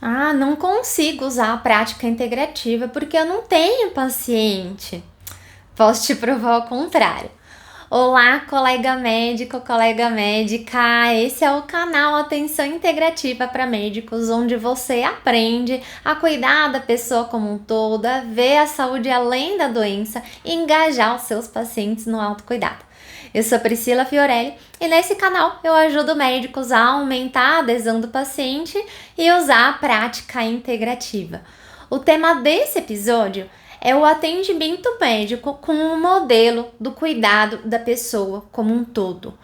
Ah, não consigo usar a prática integrativa porque eu não tenho paciente. Posso te provar o contrário. Olá, colega médico, colega médica. Esse é o canal Atenção Integrativa para Médicos, onde você aprende a cuidar da pessoa como um todo, a ver a saúde além da doença e engajar os seus pacientes no autocuidado. Eu sou Priscila Fiorelli e nesse canal eu ajudo médicos a aumentar a adesão do paciente e usar a prática integrativa. O tema desse episódio é o atendimento médico com um modelo do cuidado da pessoa como um todo.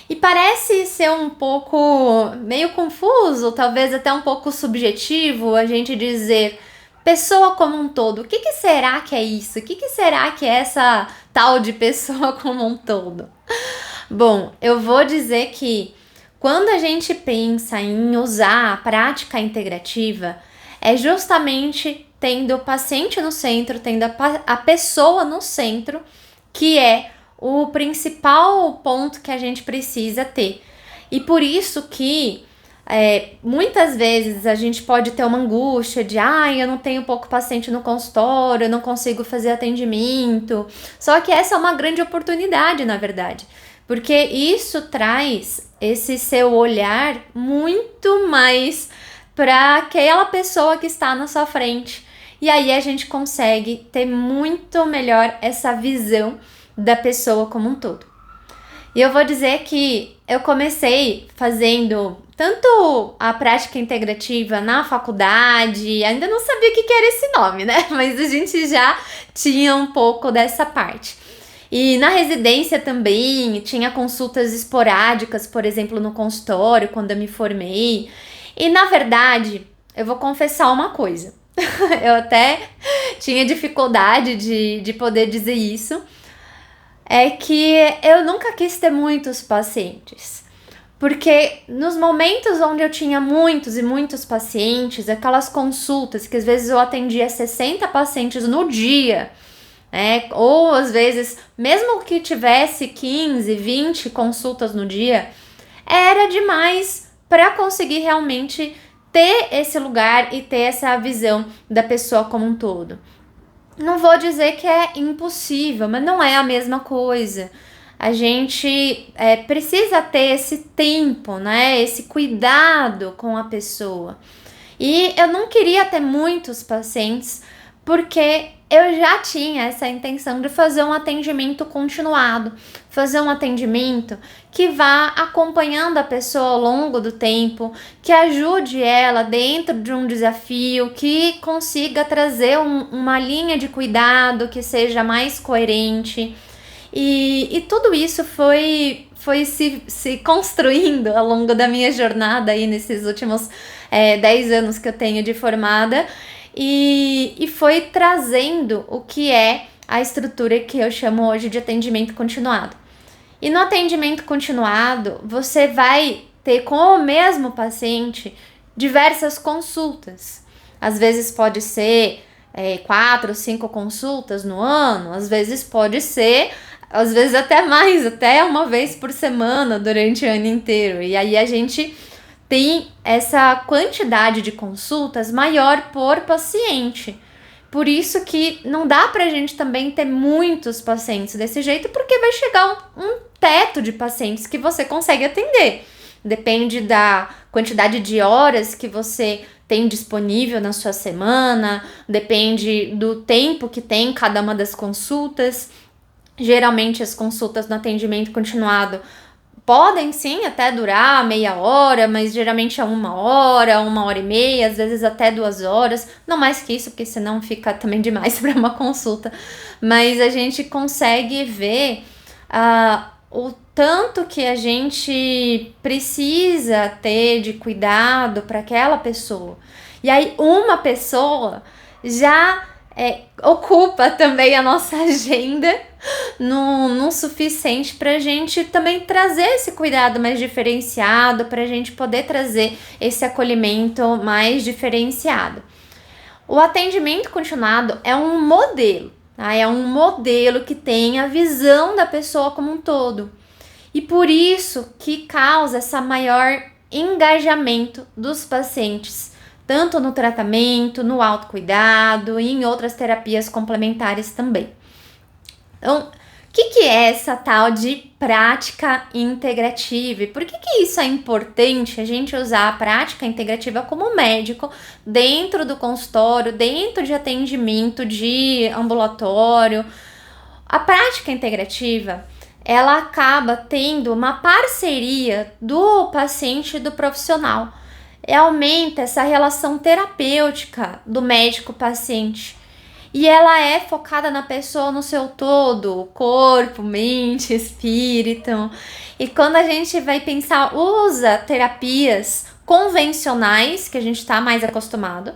E parece ser um pouco meio confuso, talvez até um pouco subjetivo a gente dizer pessoa como um todo. O que será que é isso? O que será que é essa tal de pessoa como um todo? Bom, eu vou dizer que quando a gente pensa em usar a prática integrativa, é justamente tendo o paciente no centro, tendo a pessoa no centro, que é o principal ponto que a gente precisa ter. E por isso que muitas vezes a gente pode ter uma angústia de eu não tenho pouco paciente no consultório, eu não consigo fazer atendimento. Só que essa é uma grande oportunidade, na verdade, porque isso traz esse seu olhar muito mais para aquela pessoa que está na sua frente. E aí a gente consegue ter muito melhor essa visão da pessoa como um todo. E eu vou dizer que eu comecei fazendo tanto a prática integrativa na faculdade, ainda não sabia o que era esse nome, né? Mas a gente já tinha um pouco dessa parte. E na residência também tinha consultas esporádicas, por exemplo, no consultório, quando eu me formei. E na verdade, eu vou confessar uma coisa. Eu até tinha dificuldade de poder dizer isso. É que eu nunca quis ter muitos pacientes. Porque nos momentos onde eu tinha muitos e muitos pacientes, aquelas consultas que às vezes eu atendia 60 pacientes no dia, ou às vezes, mesmo que tivesse 15, 20 consultas no dia, era demais para conseguir realmente ter esse lugar e ter essa visão da pessoa como um todo. Não vou dizer que é impossível, mas não é a mesma coisa. A gente precisa ter esse tempo, né? Esse cuidado com a pessoa. E eu não queria ter muitos pacientes porque eu já tinha essa intenção de fazer um atendimento continuado, fazer um atendimento que vá acompanhando a pessoa ao longo do tempo, que ajude ela dentro de um desafio, que consiga trazer uma linha de cuidado que seja mais coerente. E tudo isso foi se construindo ao longo da minha jornada aí nesses últimos 10 anos que eu tenho de formada e foi trazendo o que é a estrutura que eu chamo hoje de atendimento continuado. E no atendimento continuado, você vai ter com o mesmo paciente diversas consultas. Às vezes pode ser 4 ou 5 consultas no ano, às vezes pode ser, às vezes até mais, até uma vez por semana durante o ano inteiro. E aí a gente tem essa quantidade de consultas maior por paciente. Por isso que não dá pra gente também ter muitos pacientes desse jeito, porque vai chegar um teto de pacientes que você consegue atender. Depende da quantidade de horas que você tem disponível na sua semana, depende do tempo que tem cada uma das consultas. Geralmente as consultas no atendimento continuado podem sim até durar meia hora, mas geralmente é 1 hora e meia, às vezes até 2 horas, não mais que isso, porque senão fica também demais para uma consulta. Mas a gente consegue ver o tanto que a gente precisa ter de cuidado para aquela pessoa. E aí uma pessoa já ocupa também a nossa agenda no suficiente para a gente também trazer esse cuidado mais diferenciado, para a gente poder trazer esse acolhimento mais diferenciado. O atendimento continuado é um modelo, tá? É um modelo que tem a visão da pessoa como um todo. E por isso que causa essa maior engajamento dos pacientes, tanto no tratamento, no autocuidado e em outras terapias complementares também. Então, o que é essa tal de prática integrativa? E por que isso é importante, a gente usar a prática integrativa como médico dentro do consultório, dentro de atendimento de ambulatório? A prática integrativa, ela acaba tendo uma parceria do paciente e do profissional. E aumenta essa relação terapêutica do médico-paciente. E ela é focada na pessoa no seu todo, corpo, mente, espírito. E quando a gente vai pensar, usa terapias convencionais, que a gente está mais acostumado,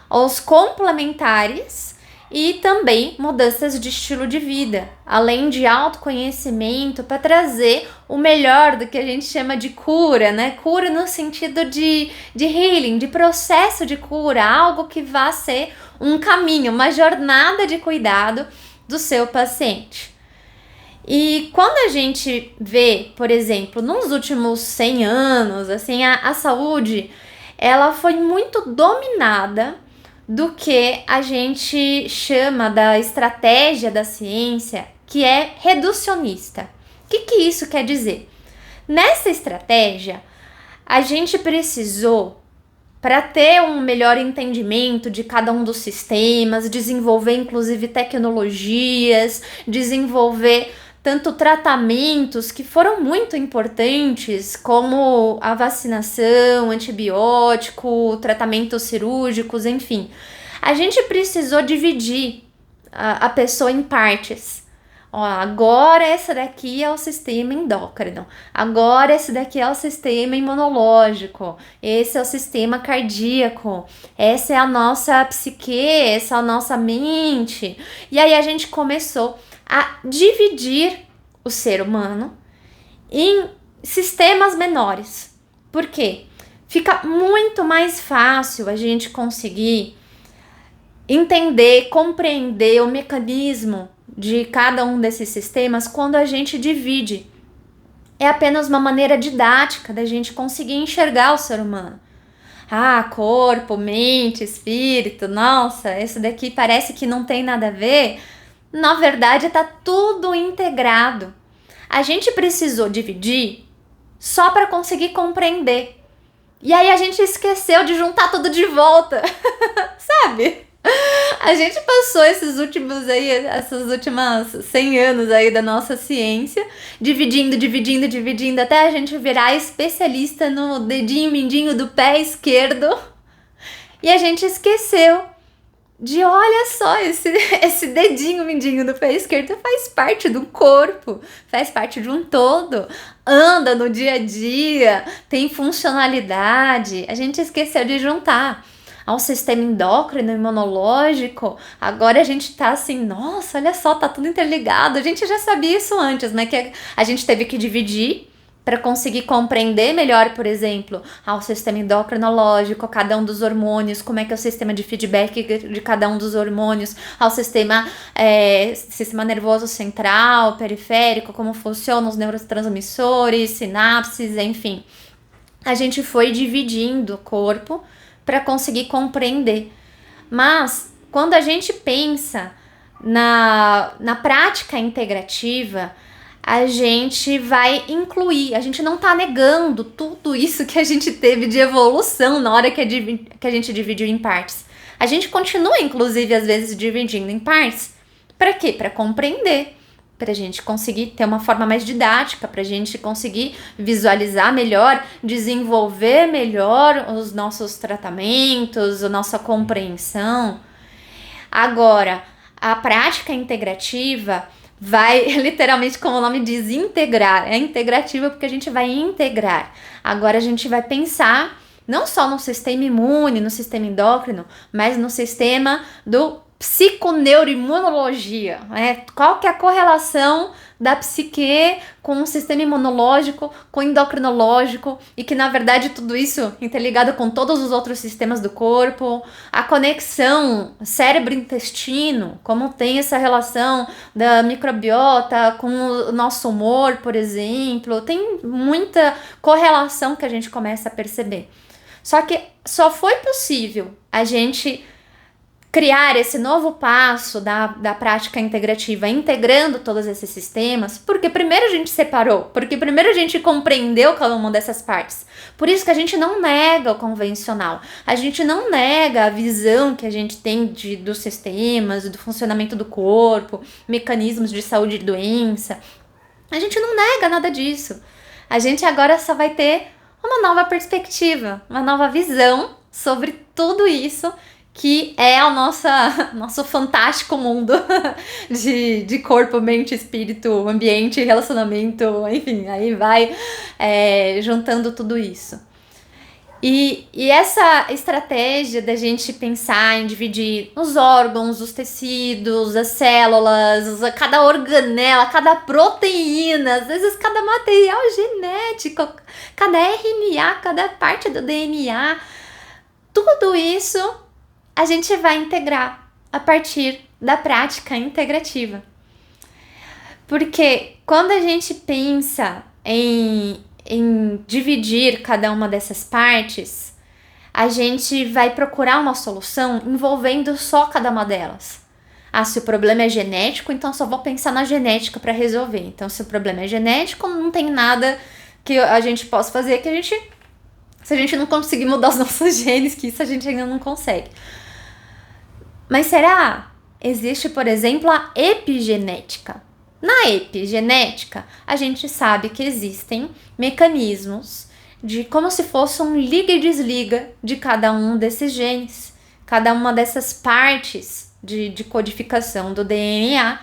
os complementares e também mudanças de estilo de vida, além de autoconhecimento, para trazer o melhor do que a gente chama de cura, né? Cura no sentido de healing, de processo de cura, algo que vá ser um caminho, uma jornada de cuidado do seu paciente. E quando a gente vê, por exemplo, nos últimos 100 anos, assim, a saúde, ela foi muito dominada do que a gente chama da estratégia da ciência, que é reducionista. O que isso quer dizer? Nessa estratégia, a gente precisou, para ter um melhor entendimento de cada um dos sistemas, desenvolver inclusive tecnologias, desenvolver tanto tratamentos que foram muito importantes, como a vacinação, antibiótico, tratamentos cirúrgicos, enfim. A gente precisou dividir a pessoa em partes. Ó, agora esse daqui é o sistema endócrino, agora esse daqui é o sistema imunológico, esse é o sistema cardíaco, essa é a nossa psique, essa é a nossa mente. E aí a gente começou a dividir o ser humano em sistemas menores. Por quê? Fica muito mais fácil a gente conseguir entender, compreender o mecanismo de cada um desses sistemas quando a gente divide. É apenas uma maneira didática da gente conseguir enxergar o ser humano. Ah, corpo, mente, espírito, nossa, esse daqui parece que não tem nada a ver. Na verdade, tá tudo integrado. A gente precisou dividir só para conseguir compreender. E aí a gente esqueceu de juntar tudo de volta. Sabe? A gente passou esses últimos aí, essas últimas 100 anos aí da nossa ciência, dividindo, até a gente virar especialista no dedinho mindinho do pé esquerdo. E a gente esqueceu de, olha só, esse dedinho mindinho do pé esquerdo faz parte do corpo, faz parte de um todo, anda no dia a dia, tem funcionalidade. A gente esqueceu de juntar ao sistema endócrino, imunológico. Agora a gente tá assim, nossa, olha só, tá tudo interligado. A gente já sabia isso antes, né? Que a gente teve que dividir para conseguir compreender melhor, por exemplo, ao sistema endocrinológico, cada um dos hormônios, como é que é o sistema de feedback de cada um dos hormônios, ao sistema nervoso central, periférico, como funcionam os neurotransmissores, sinapses, enfim. A gente foi dividindo o corpo para conseguir compreender. Mas, quando a gente pensa na prática integrativa, a gente vai incluir, a gente não tá negando tudo isso que a gente teve de evolução na hora que a gente dividiu em partes. A gente continua, inclusive, às vezes, dividindo em partes. Para quê? Para compreender, para a gente conseguir ter uma forma mais didática, para a gente conseguir visualizar melhor, desenvolver melhor os nossos tratamentos, a nossa compreensão. Agora, a prática integrativa vai, literalmente, como o nome diz, integrar. É integrativa porque a gente vai integrar. Agora a gente vai pensar não só no sistema imune, no sistema endócrino, mas no sistema do psiconeuroimunologia, né? Qual que é a correlação da psique com o sistema imunológico, com o endocrinológico, e que na verdade tudo isso interligado com todos os outros sistemas do corpo, a conexão cérebro-intestino, como tem essa relação da microbiota com o nosso humor, por exemplo, tem muita correlação que a gente começa a perceber. Só que só foi possível a gente criar esse novo passo da prática integrativa, integrando todos esses sistemas, porque primeiro a gente separou, porque primeiro a gente compreendeu cada uma dessas partes. Por isso que a gente não nega o convencional, a gente não nega a visão que a gente tem dos sistemas, do funcionamento do corpo, mecanismos de saúde e doença. A gente não nega nada disso. A gente agora só vai ter uma nova perspectiva, uma nova visão sobre tudo isso que é o nosso fantástico mundo de corpo, mente, espírito, ambiente, relacionamento, enfim, aí vai juntando tudo isso. E essa estratégia da gente pensar em dividir os órgãos, os tecidos, as células, cada organela, cada proteína, às vezes cada material genético, cada RNA, cada parte do DNA, tudo isso a gente vai integrar a partir da prática integrativa. Porque quando a gente pensa em dividir cada uma dessas partes, a gente vai procurar uma solução envolvendo só cada uma delas. Se o problema é genético, então só vou pensar na genética para resolver. Então, se o problema é genético, não tem nada que a gente possa fazer se a gente não conseguir mudar os nossos genes, que isso a gente ainda não consegue. Mas será? Existe, por exemplo, a epigenética. Na epigenética, a gente sabe que existem mecanismos de como se fosse um liga e desliga de cada um desses genes, cada uma dessas partes de codificação do DNA,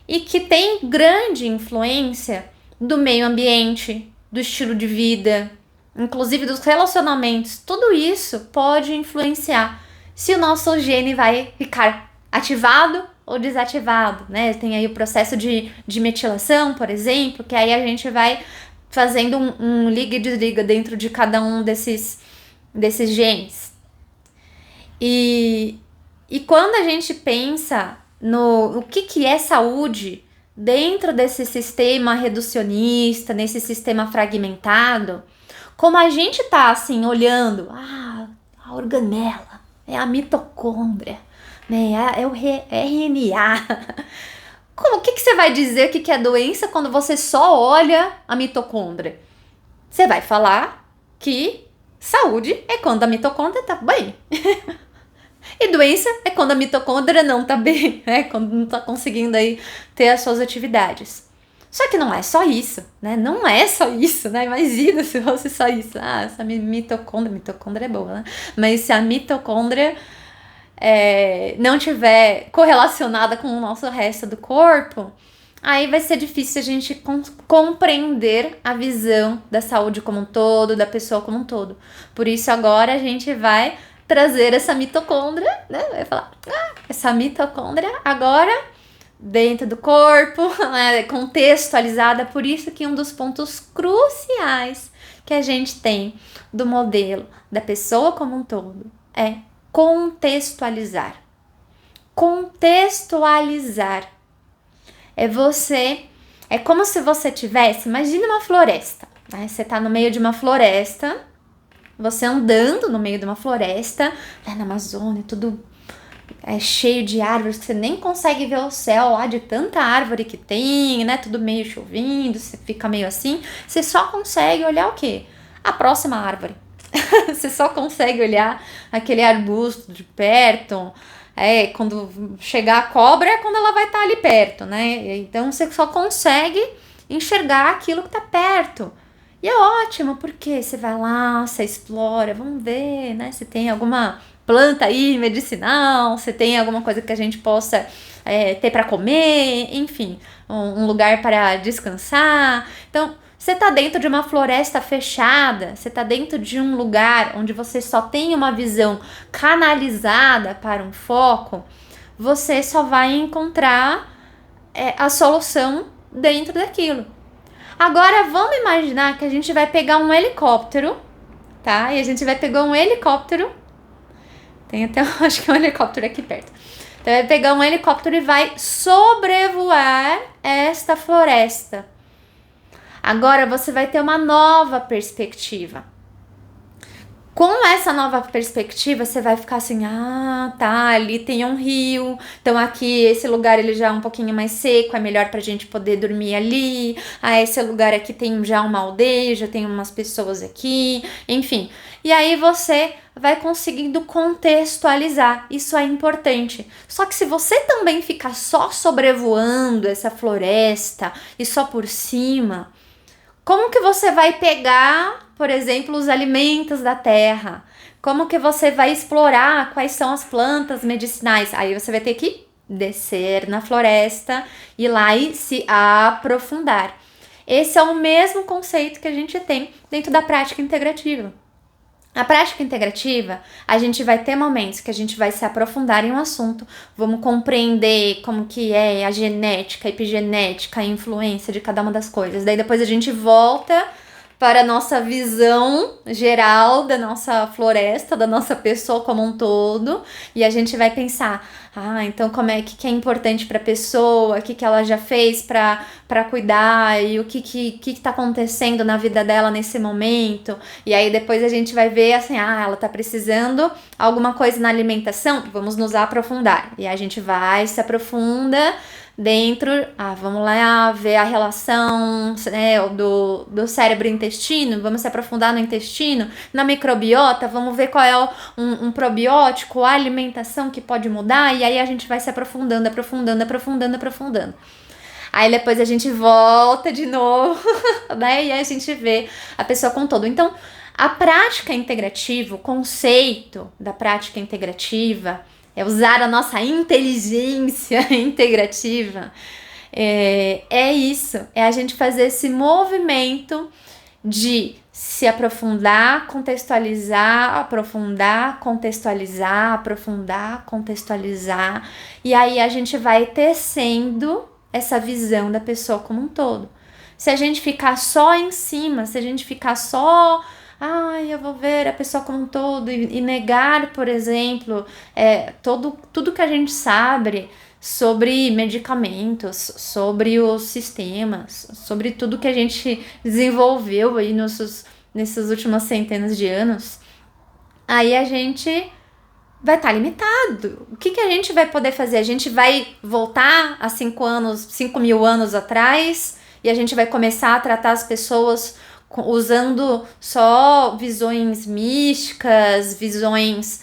e que tem grande influência do meio ambiente, do estilo de vida, inclusive dos relacionamentos. Tudo isso pode influenciar se o nosso gene vai ficar ativado ou desativado, né? Tem aí o processo de metilação, por exemplo, que aí a gente vai fazendo um liga e desliga dentro de cada um desses genes. E quando a gente pensa no que é saúde dentro desse sistema reducionista, nesse sistema fragmentado, como a gente tá assim olhando, a organela, é a mitocôndria, né? É o RNA. O que você vai dizer o que é doença quando você só olha a mitocôndria? Você vai falar que saúde é quando a mitocôndria tá bem. E doença é quando a mitocôndria não tá bem, né? Quando não tá conseguindo aí ter as suas atividades. Só que não é só isso, né? Não é só isso, né? Imagina se fosse só isso. Essa mitocôndria é boa, né? Mas se a mitocôndria não tiver correlacionada com o nosso resto do corpo, aí vai ser difícil a gente compreender a visão da saúde como um todo, da pessoa como um todo. Por isso agora a gente vai trazer essa mitocôndria, né? Vai falar, essa mitocôndria agora dentro do corpo, né, contextualizada. Por isso que um dos pontos cruciais que a gente tem do modelo da pessoa como um todo é contextualizar. Contextualizar é como se você tivesse, imagine uma floresta, né? Você tá no meio de uma floresta, você andando no meio de uma floresta, lá na Amazônia, tudo cheio de árvores, que você nem consegue ver o céu lá de tanta árvore que tem, né? Tudo meio chovendo, você fica meio assim. Você só consegue olhar o quê? A próxima árvore. Você só consegue olhar aquele arbusto de perto. Quando chegar a cobra é quando ela vai estar ali perto, né? Então você só consegue enxergar aquilo que tá perto. E é ótimo, porque você vai lá, você explora, vamos ver, né? Se tem alguma planta aí medicinal, se tem alguma coisa que a gente possa ter para comer, enfim, um lugar para descansar. Então, você tá dentro de uma floresta fechada, você tá dentro de um lugar onde você só tem uma visão canalizada para um foco, você só vai encontrar a solução dentro daquilo. Agora, vamos imaginar que a gente vai pegar um helicóptero, tá? E a gente vai pegar um helicóptero. Tem até, acho que é um helicóptero aqui perto. Então, vai pegar um helicóptero e vai sobrevoar esta floresta. Agora, você vai ter uma nova perspectiva. Com essa nova perspectiva, você vai ficar assim, ah, tá, ali tem um rio, então aqui, esse lugar ele já é um pouquinho mais seco, é melhor pra gente poder dormir ali, ah, esse lugar aqui tem já uma aldeia, já tem umas pessoas aqui, enfim. E aí você vai conseguindo contextualizar, isso é importante. Só que se você também ficar só sobrevoando essa floresta e só por cima, como que você vai pegar, por exemplo, os alimentos da terra? Como que você vai explorar quais são as plantas medicinais? Aí você vai ter que descer na floresta, ir lá e se aprofundar. Esse é o mesmo conceito que a gente tem dentro da prática integrativa. A prática integrativa, a gente vai ter momentos que a gente vai se aprofundar em um assunto, vamos compreender como que é a genética, a epigenética, a influência de cada uma das coisas. Daí depois a gente volta para a nossa visão geral da nossa floresta, da nossa pessoa como um todo, e a gente vai pensar, ah, então como é que é importante para a pessoa, o que ela já fez para cuidar, e o que tá acontecendo na vida dela nesse momento, e aí depois a gente vai ver assim, ah, ela tá precisando alguma coisa na alimentação, vamos nos aprofundar, e a gente vai, se aprofunda dentro, vamos lá ver a relação, né, do cérebro e intestino, vamos se aprofundar no intestino, na microbiota, vamos ver qual é um probiótico, a alimentação que pode mudar, e aí a gente vai se aprofundando. Aí depois a gente volta de novo, né, e aí a gente vê a pessoa com todo. Então, a prática integrativa, o conceito da prática integrativa, é usar a nossa inteligência integrativa, é isso, é a gente fazer esse movimento de se aprofundar, contextualizar, aprofundar, contextualizar, aprofundar, contextualizar, e aí a gente vai tecendo essa visão da pessoa como um todo. Se a gente ficar só em cima, se a gente ficar só... eu vou ver a pessoa como um todo e negar, por exemplo, tudo que a gente sabe sobre medicamentos, sobre os sistemas, sobre tudo que a gente desenvolveu aí nessas últimas centenas de anos, aí a gente vai estar limitado. O que a gente vai poder fazer? A gente vai voltar a 5.000 anos atrás e a gente vai começar a tratar as pessoas usando só visões místicas, visões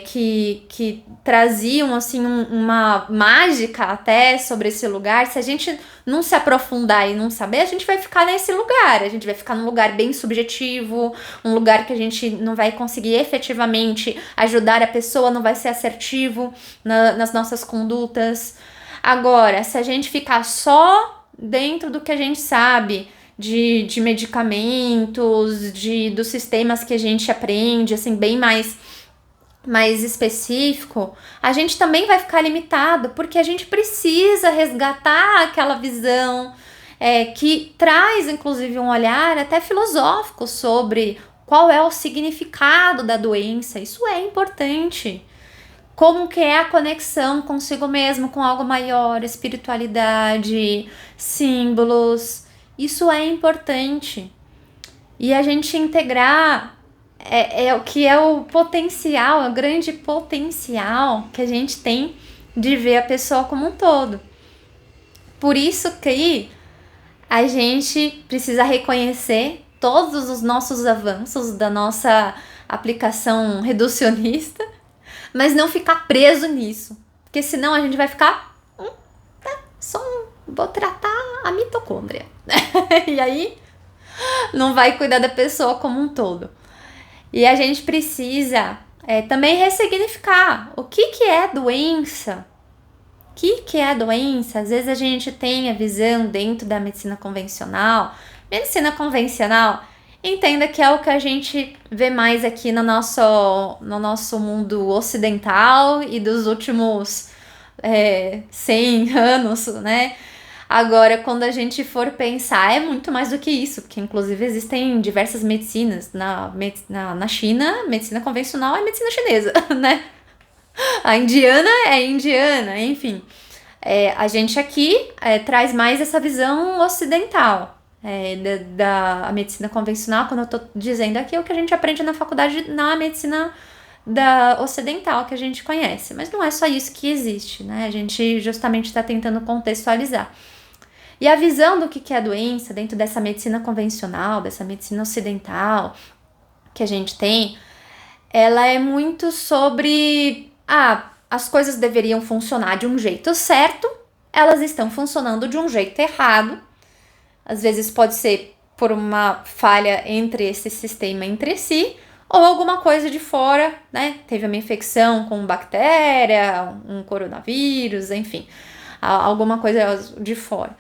que traziam assim uma mágica até sobre esse lugar. Se a gente não se aprofundar e não saber, a gente vai ficar nesse lugar, a gente vai ficar num lugar bem subjetivo, um lugar que a gente não vai conseguir efetivamente ajudar a pessoa, não vai ser assertivo nas nossas condutas. Agora, se a gente ficar só dentro do que a gente sabe, de medicamentos, dos sistemas que a gente aprende, assim, bem mais específico, a gente também vai ficar limitado, porque a gente precisa resgatar aquela visão que traz, inclusive, um olhar até filosófico sobre qual é o significado da doença. Isso é importante. Como que é a conexão consigo mesmo, com algo maior, espiritualidade, símbolos. Isso é importante. E a gente integrar o que é o potencial, o grande potencial que a gente tem de ver a pessoa como um todo. Por isso que a gente precisa reconhecer todos os nossos avanços da nossa aplicação reducionista, mas não ficar preso nisso. Porque senão a gente vai ficar... vou tratar a mitocôndria. E aí não vai cuidar da pessoa como um todo. E a gente precisa também ressignificar o que é doença. O que é doença? Às vezes a gente tem a visão dentro da medicina convencional. Medicina convencional, entenda que é o que a gente vê mais aqui no nosso mundo ocidental e dos últimos 100 anos, né? Agora, quando a gente for pensar, é muito mais do que isso, porque inclusive existem diversas medicinas. Na China, medicina convencional é medicina chinesa, né? A indiana é indiana, enfim. A gente aqui traz mais essa visão ocidental. da medicina convencional, quando eu tô dizendo aqui, é o que a gente aprende na faculdade, na medicina da ocidental que a gente conhece. Mas não é só isso que existe, né? A gente justamente está tentando contextualizar. E a visão do que é a doença dentro dessa medicina convencional, dessa medicina ocidental que a gente tem, ela é muito sobre as coisas deveriam funcionar de um jeito certo, elas estão funcionando de um jeito errado. Às vezes pode ser por uma falha entre esse sistema entre si, ou alguma coisa de fora, né? Teve uma infecção com bactéria, um coronavírus, enfim, alguma coisa de fora.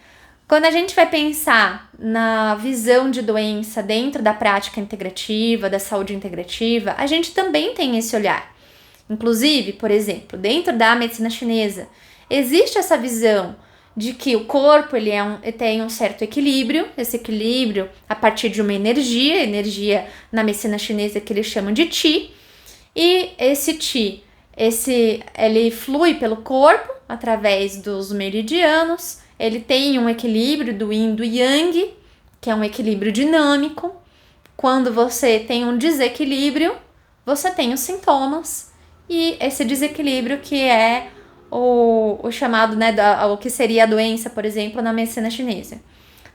Quando a gente vai pensar na visão de doença dentro da prática integrativa, da saúde integrativa, a gente também tem esse olhar. Inclusive, por exemplo, dentro da medicina chinesa, existe essa visão de que o corpo ele tem um certo equilíbrio, esse equilíbrio a partir de uma energia na medicina chinesa que eles chamam de Qi, e esse Qi, ele flui pelo corpo através dos meridianos, ele tem um equilíbrio do Yin e do Yang, que é um equilíbrio dinâmico. Quando você tem um desequilíbrio, você tem os sintomas, e esse desequilíbrio que é o chamado, né, o que seria a doença, por exemplo, na medicina chinesa.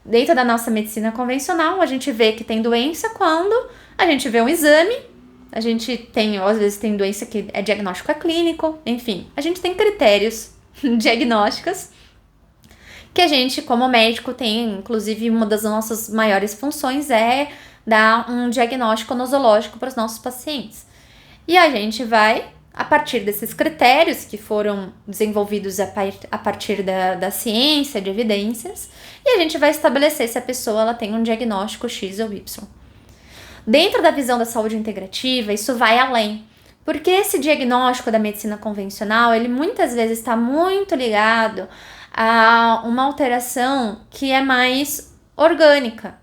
Dentro da nossa medicina convencional, a gente vê que tem doença quando a gente vê um exame, a gente tem, às vezes tem doença que é diagnóstico clínico, enfim, a gente tem critérios diagnósticos que a gente, como médico, tem, inclusive uma das nossas maiores funções é dar um diagnóstico nosológico para os nossos pacientes. E a gente vai, a partir desses critérios que foram desenvolvidos a partir da ciência, de evidências, e a gente vai estabelecer se a pessoa ela tem um diagnóstico X ou Y. Dentro da visão da saúde integrativa, isso vai além, porque esse diagnóstico da medicina convencional, ele muitas vezes está muito ligado a uma alteração que é mais orgânica.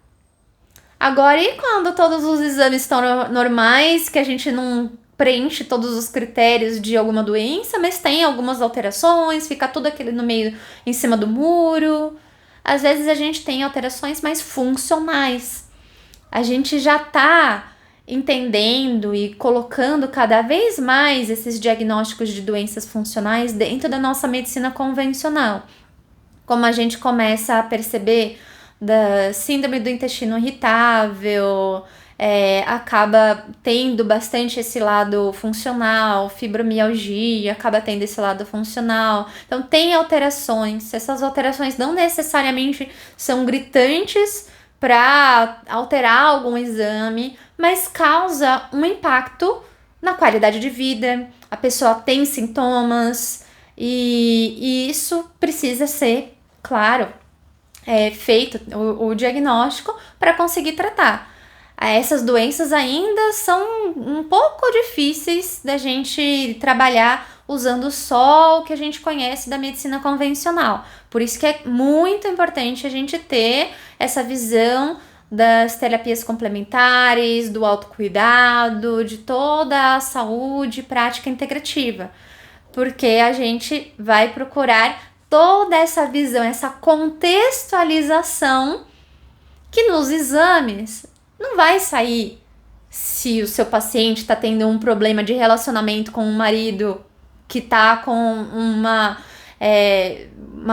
Agora, e quando todos os exames estão normais, que a gente não preenche todos os critérios de alguma doença, mas tem algumas alterações, fica tudo aquele no meio, em cima do muro. Às vezes a gente tem alterações mais funcionais. A gente já está entendendo e colocando cada vez mais esses diagnósticos de doenças funcionais dentro da nossa medicina convencional. Como a gente começa a perceber da síndrome do intestino irritável, acaba tendo bastante esse lado funcional, fibromialgia, acaba tendo esse lado funcional. Então, tem alterações. Essas alterações não necessariamente são gritantes para alterar algum exame, mas causa um impacto na qualidade de vida. A pessoa tem sintomas e isso precisa ser, claro, feito o diagnóstico para conseguir tratar. Essas doenças ainda são um pouco difíceis da gente trabalhar usando só o que a gente conhece da medicina convencional. Por isso que é muito importante a gente ter essa visão das terapias complementares, do autocuidado, de toda a saúde prática integrativa. Porque a gente vai procurar toda essa visão, essa contextualização que nos exames não vai sair se o seu paciente está tendo um problema de relacionamento com um marido que está com uma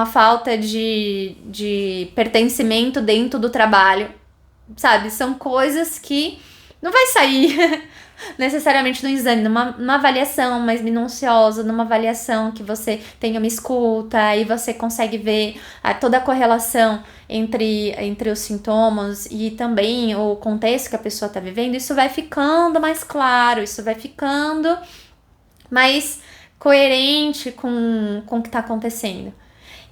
falta de pertencimento dentro do trabalho, sabe? São coisas que não vai sair necessariamente no exame, numa avaliação mais minuciosa, numa avaliação que você tenha uma escuta e você consegue ver toda a correlação entre os sintomas e também o contexto que a pessoa está vivendo. Isso vai ficando mais claro, isso vai ficando mais coerente com o que está acontecendo.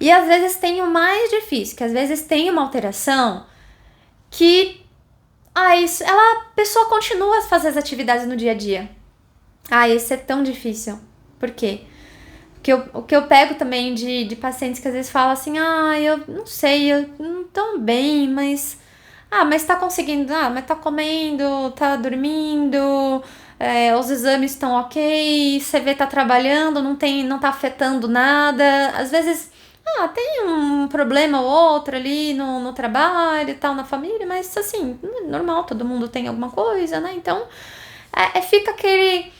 E às vezes tem o mais difícil, que às vezes tem uma alteração que a pessoa continua a fazer as atividades no dia a dia. Isso é tão difícil. Por quê? O que eu pego também de pacientes que às vezes falam assim, eu não sei, eu não tô bem, mas tá conseguindo, mas tá comendo, tá dormindo, os exames estão ok, você vê tá trabalhando, não tá afetando nada. Às vezes Tem um problema ou outro ali no trabalho e tal, na família, mas assim, normal, todo mundo tem alguma coisa, né? Então, fica aquele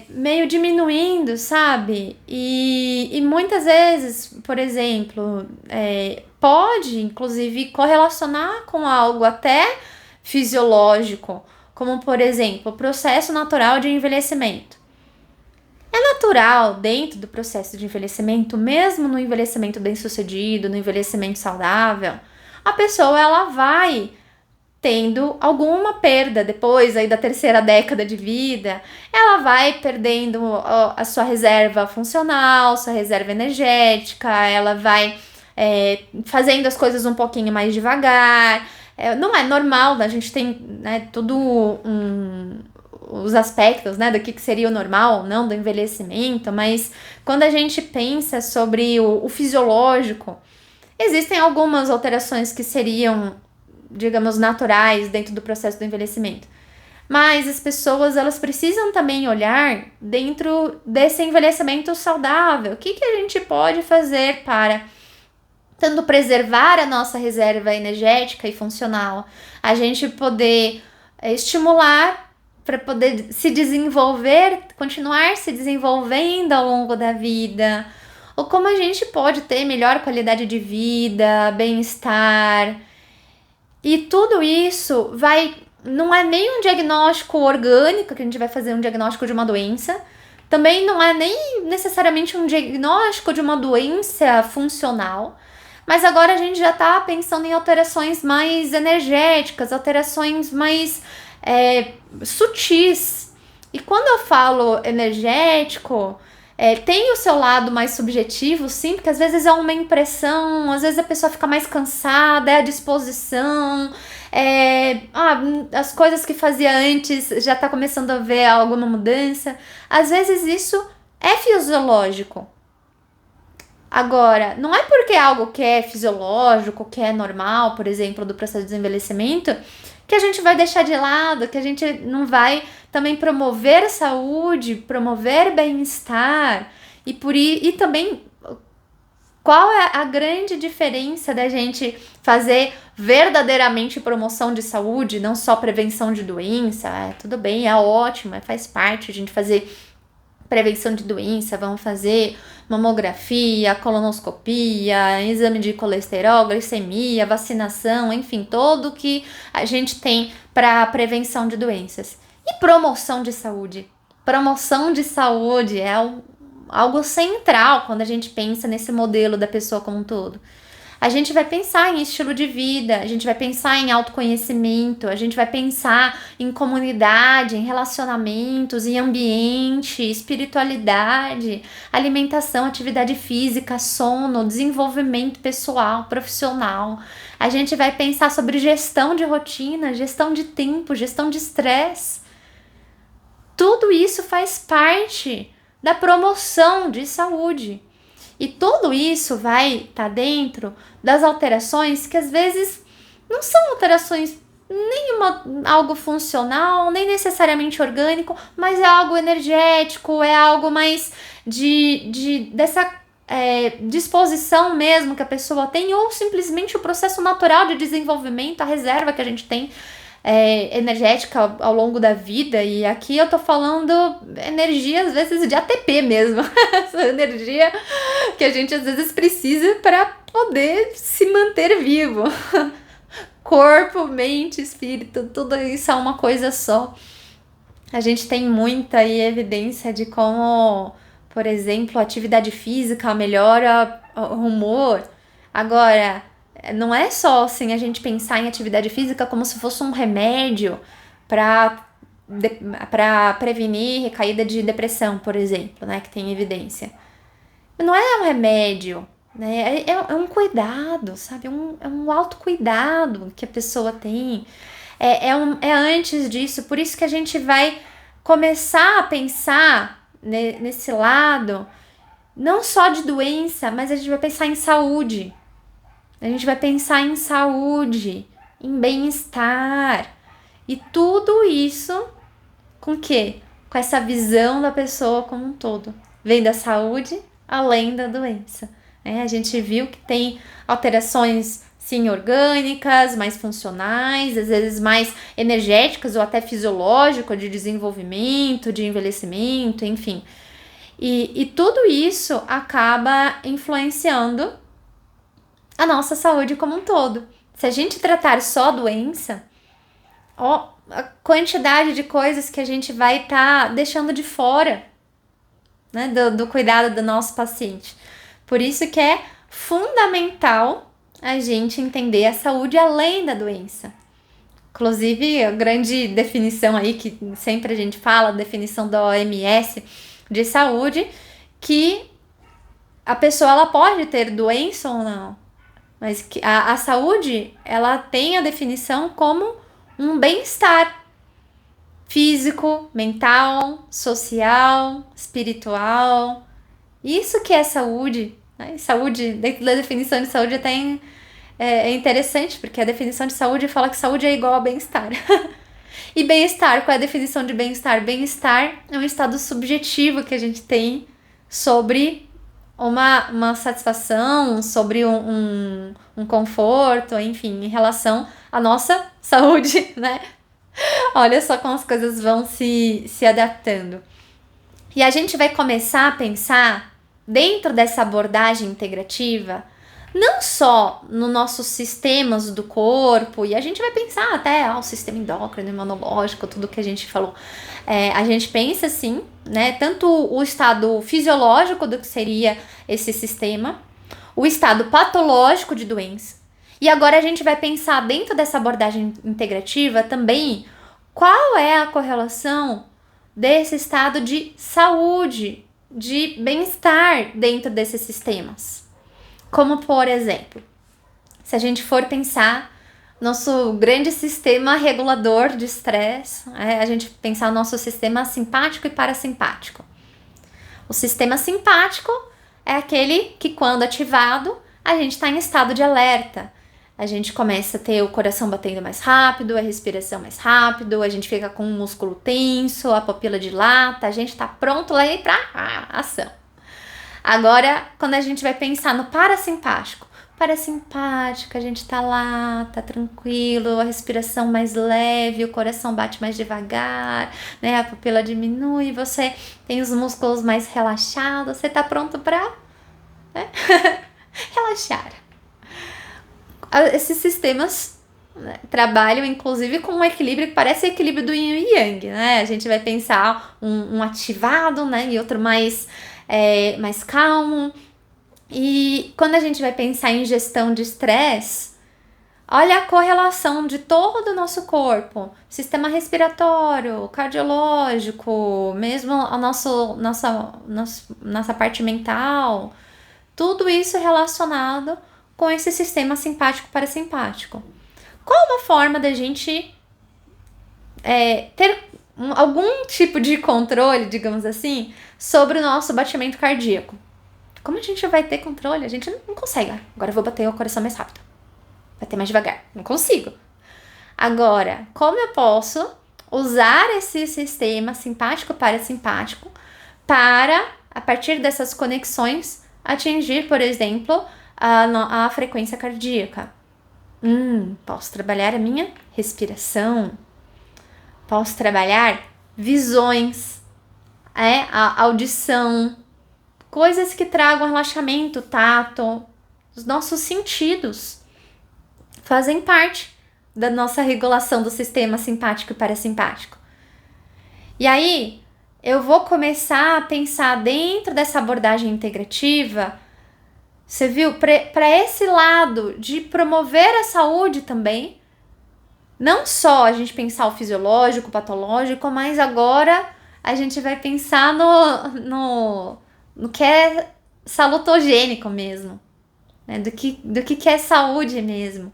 meio diminuindo, sabe? E muitas vezes, por exemplo, pode inclusive correlacionar com algo até fisiológico, como por exemplo, o processo natural de envelhecimento. É natural, dentro do processo de envelhecimento, mesmo no envelhecimento bem-sucedido, no envelhecimento saudável, a pessoa ela vai tendo alguma perda depois aí da terceira década de vida, ela vai perdendo a sua reserva funcional, sua reserva energética, ela vai fazendo as coisas um pouquinho mais devagar. Não é normal, a gente tem, né, os aspectos, né, do que seria o normal ou não do envelhecimento, mas quando a gente pensa sobre o fisiológico, existem algumas alterações que seriam, digamos, naturais dentro do processo do envelhecimento. Mas as pessoas, elas precisam também olhar dentro desse envelhecimento saudável. O que a gente pode fazer para tanto preservar a nossa reserva energética e funcional, a gente poder estimular para poder se desenvolver, continuar se desenvolvendo ao longo da vida, ou como a gente pode ter melhor qualidade de vida, bem-estar. E tudo isso não é nem um diagnóstico orgânico, que a gente vai fazer um diagnóstico de uma doença, também não é nem necessariamente um diagnóstico de uma doença funcional, mas agora a gente já está pensando em alterações mais energéticas, alterações mais sutis. E quando eu falo energético, tem o seu lado mais subjetivo, sim, porque às vezes é uma impressão, às vezes a pessoa fica mais cansada, é a disposição, as coisas que fazia antes já tá começando a ver alguma mudança. Às vezes isso é fisiológico. Agora, não é porque é algo que é fisiológico, que é normal, por exemplo, do processo de envelhecimento, que a gente vai deixar de lado, que a gente não vai também promover saúde, promover bem-estar. E também, qual é a grande diferença da gente fazer verdadeiramente promoção de saúde, não só prevenção de doença? Tudo bem, é ótimo, faz parte a gente fazer prevenção de doença, vamos fazer mamografia, colonoscopia, exame de colesterol, glicemia, vacinação, enfim, todo que a gente tem para prevenção de doenças. E promoção de saúde? Promoção de saúde é algo central quando a gente pensa nesse modelo da pessoa como um todo. A gente vai pensar em estilo de vida, a gente vai pensar em autoconhecimento, a gente vai pensar em comunidade, em relacionamentos, em ambiente, espiritualidade, alimentação, atividade física, sono, desenvolvimento pessoal, profissional. A gente vai pensar sobre gestão de rotina, gestão de tempo, gestão de estresse. Tudo isso faz parte da promoção de saúde. E tudo isso vai estar dentro das alterações que às vezes não são alterações algo funcional, nem necessariamente orgânico, mas é algo energético, é algo mais dessa disposição mesmo que a pessoa tem, ou simplesmente o processo natural de desenvolvimento, a reserva que a gente tem energética ao longo da vida. E aqui eu tô falando energia, às vezes, de ATP mesmo. Essa energia que a gente, às vezes, precisa para poder se manter vivo. Corpo, mente, espírito, tudo isso é uma coisa só. A gente tem muita aí evidência de como, por exemplo, a atividade física melhora o humor. Agora, não é só assim a gente pensar em atividade física como se fosse um remédio para prevenir recaída de depressão, por exemplo, né, que tem evidência. Não é um remédio, né, é um cuidado, sabe, é um autocuidado que a pessoa tem, é antes disso. Por isso que a gente vai começar a pensar nesse lado, não só de doença, mas a gente vai pensar em saúde. A gente vai pensar em saúde, em bem-estar. E tudo isso com o quê? Com essa visão da pessoa como um todo. Vem da saúde, além da doença. A gente viu que tem alterações, sim, orgânicas, mais funcionais, às vezes mais energéticas ou até fisiológicas, de desenvolvimento, de envelhecimento, enfim. E tudo isso acaba influenciando a nossa saúde como um todo. Se a gente tratar só a doença, a quantidade de coisas que a gente vai estar deixando de fora, né, do cuidado do nosso paciente. Por isso que é fundamental a gente entender a saúde além da doença. Inclusive, a grande definição aí que sempre a gente fala, a definição da OMS de saúde, que a pessoa ela pode ter doença ou não, mas que a saúde ela tem a definição como um bem-estar físico, mental, social, espiritual. Isso que é saúde, né? Saúde, dentro da definição de saúde até é interessante, porque a definição de saúde fala que saúde é igual a bem-estar. E bem-estar, qual é a definição de bem-estar? Bem-estar é um estado subjetivo que a gente tem sobre uma satisfação, sobre um conforto, enfim, em relação à nossa saúde, né? Olha só como as coisas vão se adaptando. E a gente vai começar a pensar, dentro dessa abordagem integrativa, não só nos nossos sistemas do corpo, e a gente vai pensar até o sistema endócrino, imunológico, tudo que a gente falou. A gente pensa assim, né? Tanto o estado fisiológico do que seria esse sistema, o estado patológico de doença. E agora a gente vai pensar dentro dessa abordagem integrativa também qual é a correlação desse estado de saúde, de bem-estar dentro desses sistemas. Como, por exemplo, se a gente for pensar nosso grande sistema regulador de estresse, a gente pensar o nosso sistema simpático e parasimpático. O sistema simpático é aquele que, quando ativado, a gente está em estado de alerta. A gente começa a ter o coração batendo mais rápido, a respiração mais rápido, a gente fica com o músculo tenso, a pupila dilata, a gente está pronto lá para ação. Agora, quando a gente vai pensar no parasimpático, a gente tá lá, tá tranquilo, a respiração mais leve, o coração bate mais devagar, né? A pupila diminui, você tem os músculos mais relaxados, você tá pronto pra relaxar. Esses sistemas, né, trabalham inclusive com um equilíbrio que parece o equilíbrio do yin e yang, né? A gente vai pensar um ativado, né? E outro mais calmo. E quando a gente vai pensar em gestão de estresse, olha a correlação de todo o nosso corpo, sistema respiratório, cardiológico, mesmo a nossa parte mental, tudo isso relacionado com esse sistema simpático parasimpático. Qual uma forma da gente ter algum tipo de controle, digamos assim, sobre o nosso batimento cardíaco? Como a gente vai ter controle? A gente não consegue. Agora eu vou bater o coração mais rápido. Bater mais devagar. Não consigo. Agora, como eu posso usar esse sistema simpático-parasimpático para, a partir dessas conexões, atingir, por exemplo, a frequência cardíaca? Posso trabalhar a minha respiração. Posso trabalhar visões, a audição, coisas que tragam relaxamento, tato. Os nossos sentidos fazem parte da nossa regulação do sistema simpático e parasimpático. E aí, eu vou começar a pensar dentro dessa abordagem integrativa, você viu, para esse lado de promover a saúde também, não só a gente pensar o fisiológico, o patológico, mas agora a gente vai pensar no que é salutogênico mesmo, né? Do que é saúde mesmo.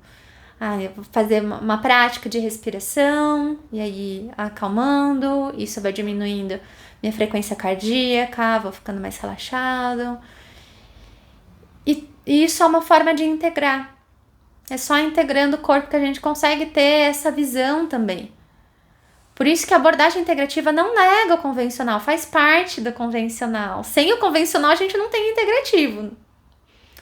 Eu vou fazer uma prática de respiração, e aí acalmando, isso vai diminuindo minha frequência cardíaca, vou ficando mais relaxado. E isso é uma forma de integrar. É só integrando o corpo que a gente consegue ter essa visão também. Por isso que a abordagem integrativa não nega o convencional, faz parte do convencional. Sem o convencional, a gente não tem integrativo.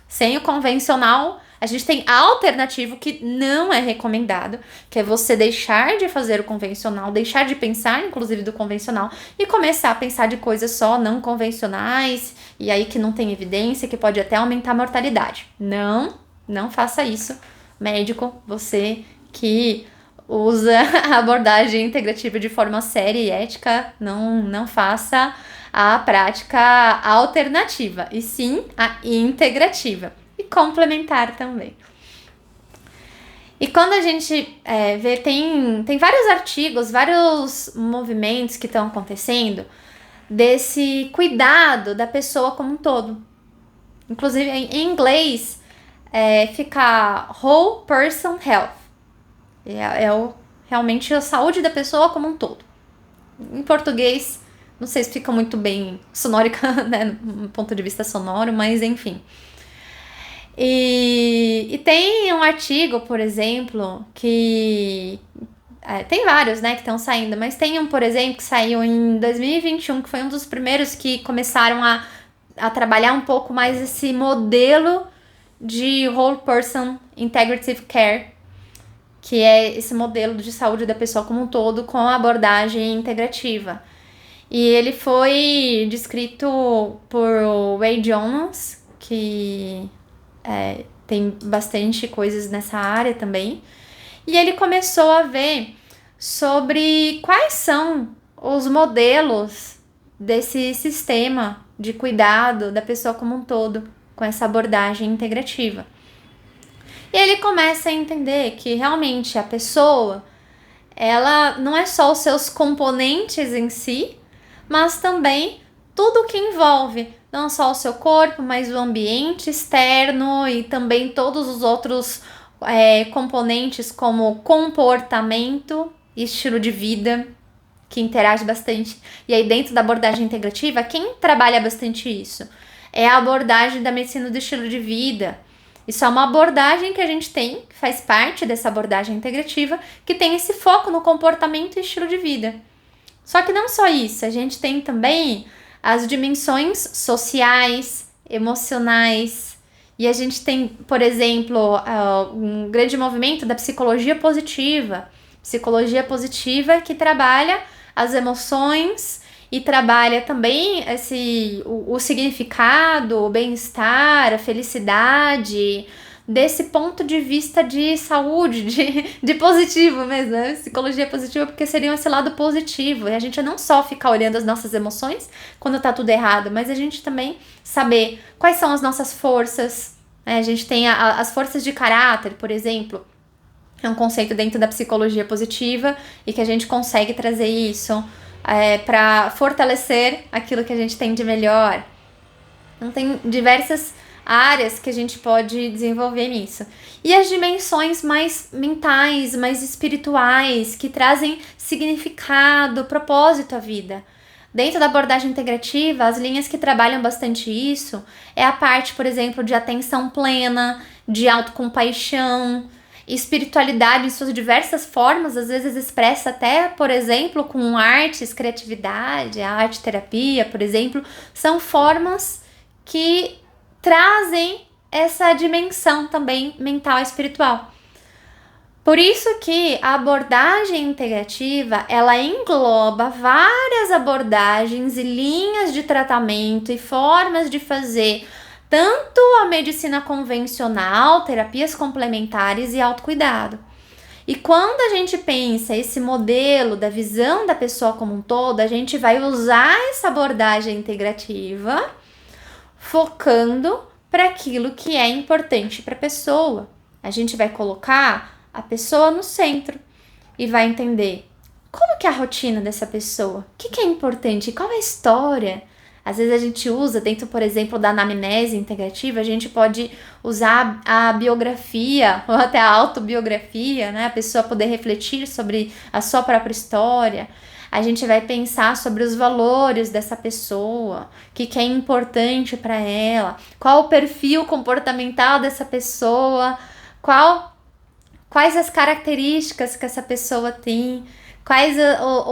Sem o convencional, a gente tem alternativo que não é recomendado, que é você deixar de fazer o convencional, deixar de pensar, inclusive, do convencional e começar a pensar de coisas só não convencionais e aí que não tem evidência, que pode até aumentar a mortalidade. Não faça isso, médico, você que usa a abordagem integrativa de forma séria e ética, não faça a prática alternativa, e sim a integrativa e complementar também. E quando a gente vê, tem vários artigos, vários movimentos que estão acontecendo desse cuidado da pessoa como um todo. Inclusive, em inglês, fica Whole Person Health. Realmente a saúde da pessoa como um todo. Em português, não sei se fica muito bem sonórica, né, do ponto de vista sonoro, mas enfim. E tem um artigo, por exemplo, que... tem vários, né, que estão saindo, mas tem um, por exemplo, que saiu em 2021, que foi um dos primeiros que começaram a trabalhar um pouco mais esse modelo de Whole Person Integrative Care, que é esse modelo de saúde da pessoa como um todo com a abordagem integrativa. E ele foi descrito por Ray Jonas, que tem bastante coisas nessa área também. E ele começou a ver sobre quais são os modelos desse sistema de cuidado da pessoa como um todo, com essa abordagem integrativa. E ele começa a entender que realmente a pessoa, ela não é só os seus componentes em si, mas também tudo que envolve, não só o seu corpo, mas o ambiente externo e também todos os outros componentes como comportamento e estilo de vida, que interage bastante. E aí dentro da abordagem integrativa, quem trabalha bastante isso? É a abordagem da medicina do estilo de vida. Isso é uma abordagem que a gente tem, que faz parte dessa abordagem integrativa, que tem esse foco no comportamento e estilo de vida. Só que não só isso, a gente tem também as dimensões sociais, emocionais, e a gente tem, por exemplo, um grande movimento da psicologia positiva que trabalha as emoções e trabalha também o significado, o bem-estar, a felicidade, desse ponto de vista de saúde, de positivo mesmo, né? Psicologia positiva, porque seria esse lado positivo. E a gente não só ficar olhando as nossas emoções quando tá tudo errado, mas a gente também saber quais são as nossas forças, né? A gente tem as forças de caráter, por exemplo. É um conceito dentro da psicologia positiva e que a gente consegue trazer isso para fortalecer aquilo que a gente tem de melhor. Então, tem diversas áreas que a gente pode desenvolver nisso. E as dimensões mais mentais, mais espirituais, que trazem significado, propósito à vida. Dentro da abordagem integrativa, as linhas que trabalham bastante isso é a parte, por exemplo, de atenção plena, de autocompaixão, espiritualidade em suas diversas formas, às vezes expressa até, por exemplo, com artes, criatividade, a arte-terapia, por exemplo, são formas que trazem essa dimensão também mental e espiritual. Por isso que a abordagem integrativa, ela engloba várias abordagens e linhas de tratamento e formas de fazer tanto a medicina convencional, terapias complementares e autocuidado. E quando a gente pensa esse modelo da visão da pessoa como um todo, a gente vai usar essa abordagem integrativa focando para aquilo que é importante para a pessoa. A gente vai colocar a pessoa no centro e vai entender como que é a rotina dessa pessoa, o que é importante, qual é a história. Às vezes a gente usa, dentro, por exemplo, da anamnese integrativa, a gente pode usar a biografia ou até a autobiografia, né? A pessoa poder refletir sobre a sua própria história. A gente vai pensar sobre os valores dessa pessoa, o que é importante para ela, qual o perfil comportamental dessa pessoa, quais as características que essa pessoa tem, quais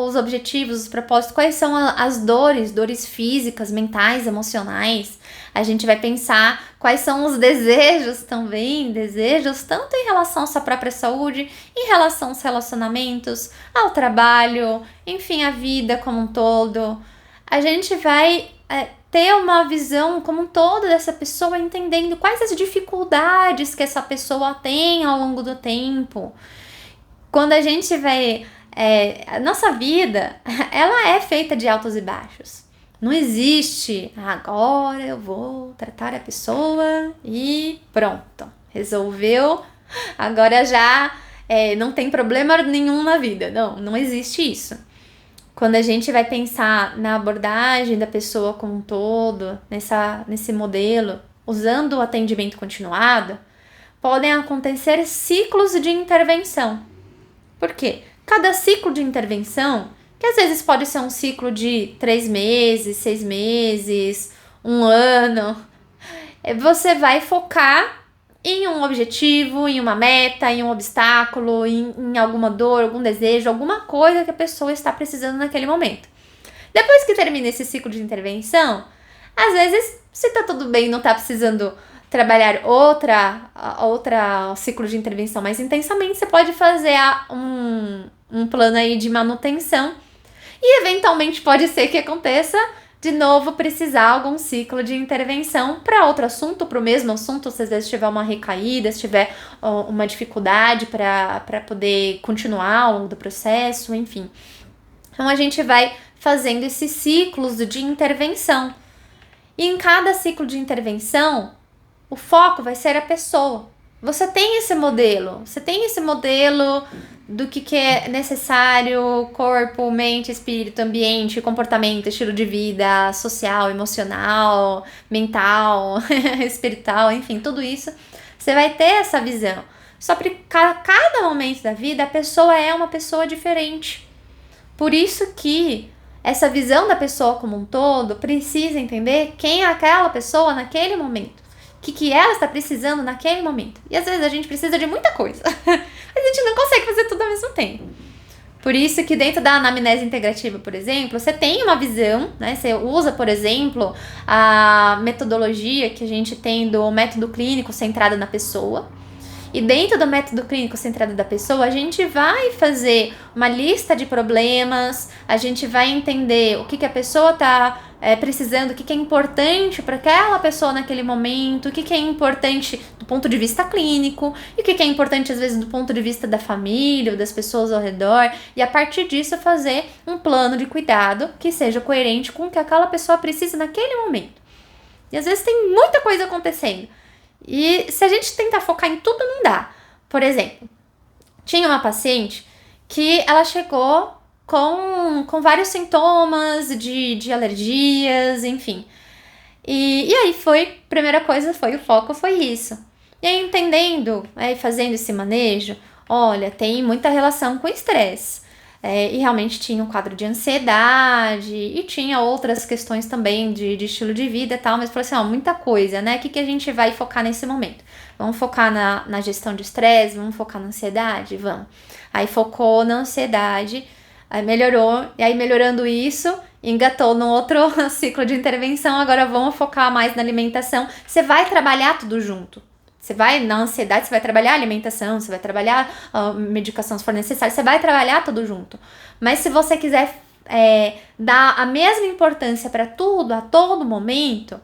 os objetivos, os propósitos, quais são as dores físicas, mentais, emocionais. A gente vai pensar quais são os desejos também, desejos tanto em relação à sua própria saúde, em relação aos relacionamentos, ao trabalho, enfim, à vida como um todo. A gente vai ter uma visão como um todo dessa pessoa, entendendo quais as dificuldades que essa pessoa tem ao longo do tempo. Quando a gente vai... a nossa vida, ela é feita de altos e baixos. Não existe, agora eu vou tratar a pessoa e pronto, resolveu, agora já não tem problema nenhum na vida. Não existe isso. Quando a gente vai pensar na abordagem da pessoa como um todo, nesse modelo, usando o atendimento continuado, podem acontecer ciclos de intervenção. Por quê? Cada ciclo de intervenção, que às vezes pode ser um ciclo de 3 meses, 6 meses, 1 ano, você vai focar em um objetivo, em uma meta, em um obstáculo, em alguma dor, algum desejo, alguma coisa que a pessoa está precisando naquele momento. Depois que termina esse ciclo de intervenção, às vezes, se tá tudo bem, não tá precisando trabalhar outra ciclo de intervenção mais intensamente, você pode fazer um plano aí de manutenção e eventualmente pode ser que aconteça de novo precisar algum ciclo de intervenção para outro assunto, para o mesmo assunto, se às vezes tiver uma recaída, se tiver uma dificuldade para poder continuar ao longo do processo, enfim. Então a gente vai fazendo esses ciclos de intervenção. E em cada ciclo de intervenção, o foco vai ser a pessoa. Você tem esse modelo do que é necessário, corpo, mente, espírito, ambiente, comportamento, estilo de vida, social, emocional, mental, espiritual, enfim, tudo isso. Você vai ter essa visão. Só que cada momento da vida, a pessoa é uma pessoa diferente. Por isso que essa visão da pessoa como um todo precisa entender quem é aquela pessoa naquele momento. O que ela está precisando naquele momento. E às vezes a gente precisa de muita coisa. Mas a gente não consegue fazer tudo ao mesmo tempo. Por isso que dentro da anamnese integrativa, por exemplo, você tem uma visão, né? Você usa, por exemplo, a metodologia que a gente tem do método clínico centrado na pessoa. E dentro do método clínico centrado da pessoa, a gente vai fazer uma lista de problemas, a gente vai entender o que a pessoa está precisando, o que é importante para aquela pessoa naquele momento, o que é importante do ponto de vista clínico, e o que é importante, às vezes, do ponto de vista da família ou das pessoas ao redor, e a partir disso fazer um plano de cuidado que seja coerente com o que aquela pessoa precisa naquele momento. E às vezes tem muita coisa acontecendo. E se a gente tentar focar em tudo, não dá. Por exemplo, tinha uma paciente que ela chegou com vários sintomas de alergias, enfim. E aí primeira coisa o foco foi isso. E aí entendendo, fazendo esse manejo, olha, tem muita relação com estresse. E realmente tinha um quadro de ansiedade e tinha outras questões também de estilo de vida e tal, mas falou assim, muita coisa, né? O que a gente vai focar nesse momento? Vamos focar na gestão de estresse, vamos focar na ansiedade? Vamos. Aí focou na ansiedade, aí melhorou, e aí melhorando isso, engatou no outro ciclo de intervenção, agora vamos focar mais na alimentação. Você vai trabalhar tudo junto. Você vai, na ansiedade, você vai trabalhar alimentação, você vai trabalhar medicação se for necessário, você vai trabalhar tudo junto. Mas se você quiser dar a mesma importância para tudo, a todo momento,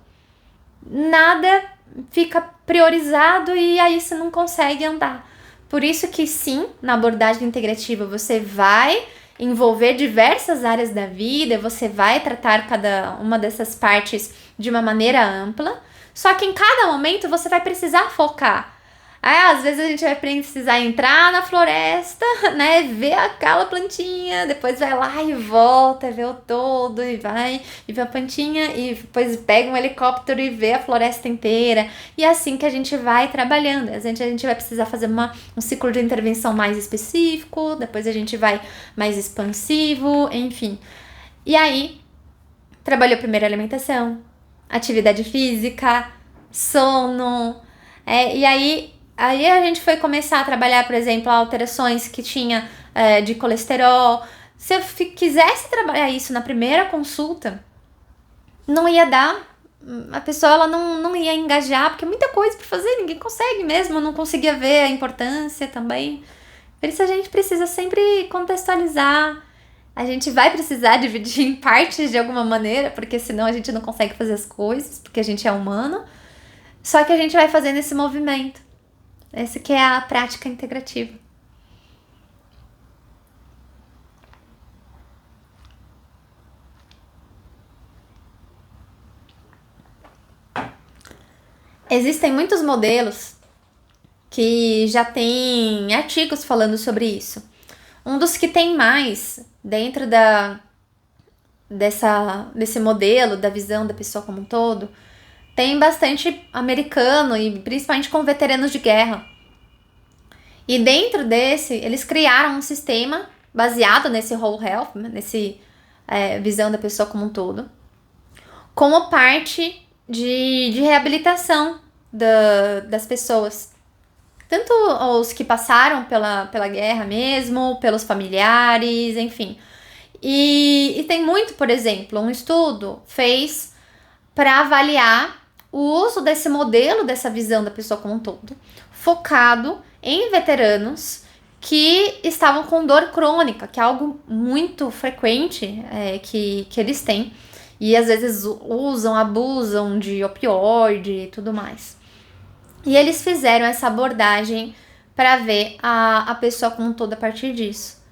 nada fica priorizado e aí você não consegue andar. Por isso que sim, na abordagem integrativa você vai envolver diversas áreas da vida, você vai tratar cada uma dessas partes de uma maneira ampla, só que em cada momento você vai precisar focar. Às vezes a gente vai precisar entrar na floresta, né, ver aquela plantinha, depois vai lá e volta, vê o todo, e vai, e vê a plantinha, e depois pega um helicóptero e vê a floresta inteira. E é assim que a gente vai trabalhando. A gente vai precisar fazer um ciclo de intervenção mais específico, depois a gente vai mais expansivo, enfim. E aí, trabalhou primeiro a alimentação, atividade física, sono, e aí a gente foi começar a trabalhar, por exemplo, alterações que tinha de colesterol, Se eu quisesse trabalhar isso na primeira consulta, não ia dar. A pessoa ela não ia engajar, porque é muita coisa para fazer, ninguém consegue mesmo, eu não conseguia ver a importância também. Por isso a gente precisa sempre contextualizar. A gente vai precisar dividir em partes de alguma maneira, porque senão a gente não consegue fazer as coisas, porque a gente é humano. Só que a gente vai fazendo esse movimento. Esse que é a prática integrativa. Existem muitos modelos que já tem artigos falando sobre isso. Um dos que tem mais dentro desse modelo, da visão da pessoa como um todo, tem bastante americano e principalmente com veteranos de guerra. E dentro desse, eles criaram um sistema baseado nesse whole health, nesse visão da pessoa como um todo, como parte de reabilitação das pessoas. Tanto os que passaram pela guerra mesmo, pelos familiares, enfim. E tem muito, por exemplo, um estudo fez para avaliar o uso desse modelo, dessa visão da pessoa como um todo, focado em veteranos que estavam com dor crônica, que é algo muito frequente que eles têm. E às vezes usam, abusam de opioide e tudo mais. E eles fizeram essa abordagem para ver a pessoa como um todo a partir disso.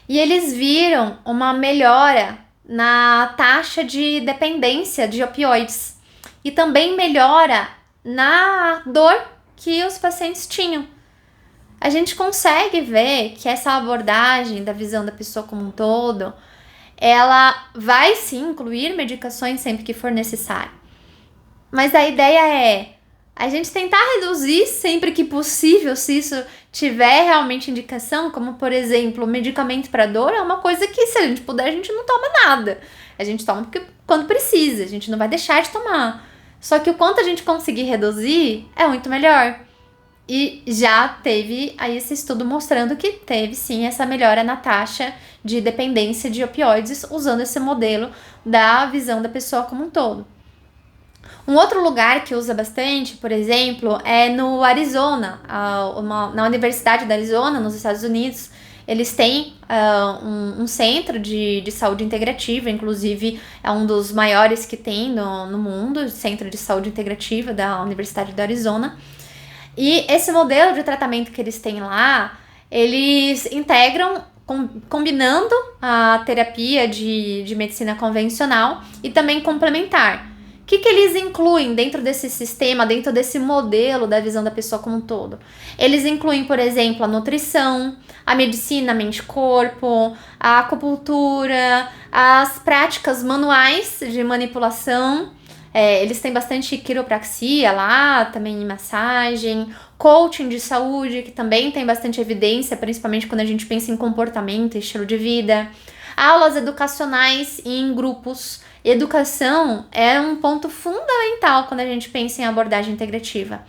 E eles viram uma melhora na taxa de dependência de opioides. E também melhora na dor que os pacientes tinham. A gente consegue ver que essa abordagem da visão da pessoa como um todo, ela vai sim incluir medicações sempre que for necessário. Mas a ideia é a gente tentar reduzir sempre que possível, se isso tiver realmente indicação, como por exemplo, medicamento para dor é uma coisa que se a gente puder, a gente não toma nada. A gente toma porque quando precisa, a gente não vai deixar de tomar. Só que o quanto a gente conseguir reduzir é muito melhor. E já teve aí esse estudo mostrando que teve sim essa melhora na taxa de dependência de opioides usando esse modelo da visão da pessoa como um todo. Um outro lugar que usa bastante, por exemplo, é no Arizona, na Universidade do Arizona, nos Estados Unidos. Eles têm um centro de saúde integrativa, inclusive é um dos maiores que tem no mundo, Centro de Saúde Integrativa da Universidade do Arizona. E esse modelo de tratamento que eles têm lá, eles integram combinando a terapia de medicina convencional e também complementar. O que eles incluem dentro desse sistema, dentro desse modelo da visão da pessoa como um todo? Eles incluem, por exemplo, a nutrição, a medicina mente-corpo, a acupuntura, as práticas manuais de manipulação. Eles têm bastante quiropraxia lá, também massagem, coaching de saúde, que também tem bastante evidência, principalmente quando a gente pensa em comportamento e estilo de vida. Aulas educacionais em grupos. Educação é um ponto fundamental quando a gente pensa em abordagem integrativa.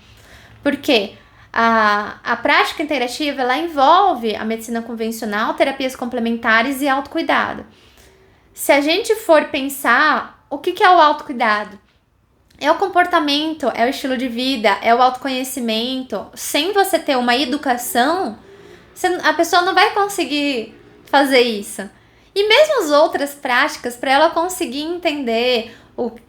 Porque a prática integrativa ela envolve a medicina convencional, terapias complementares e autocuidado. Se a gente for pensar, o que é o autocuidado? É o comportamento, é o estilo de vida, é o autoconhecimento. Sem você ter uma educação, a pessoa não vai conseguir fazer isso. E mesmo as outras práticas, para ela conseguir entender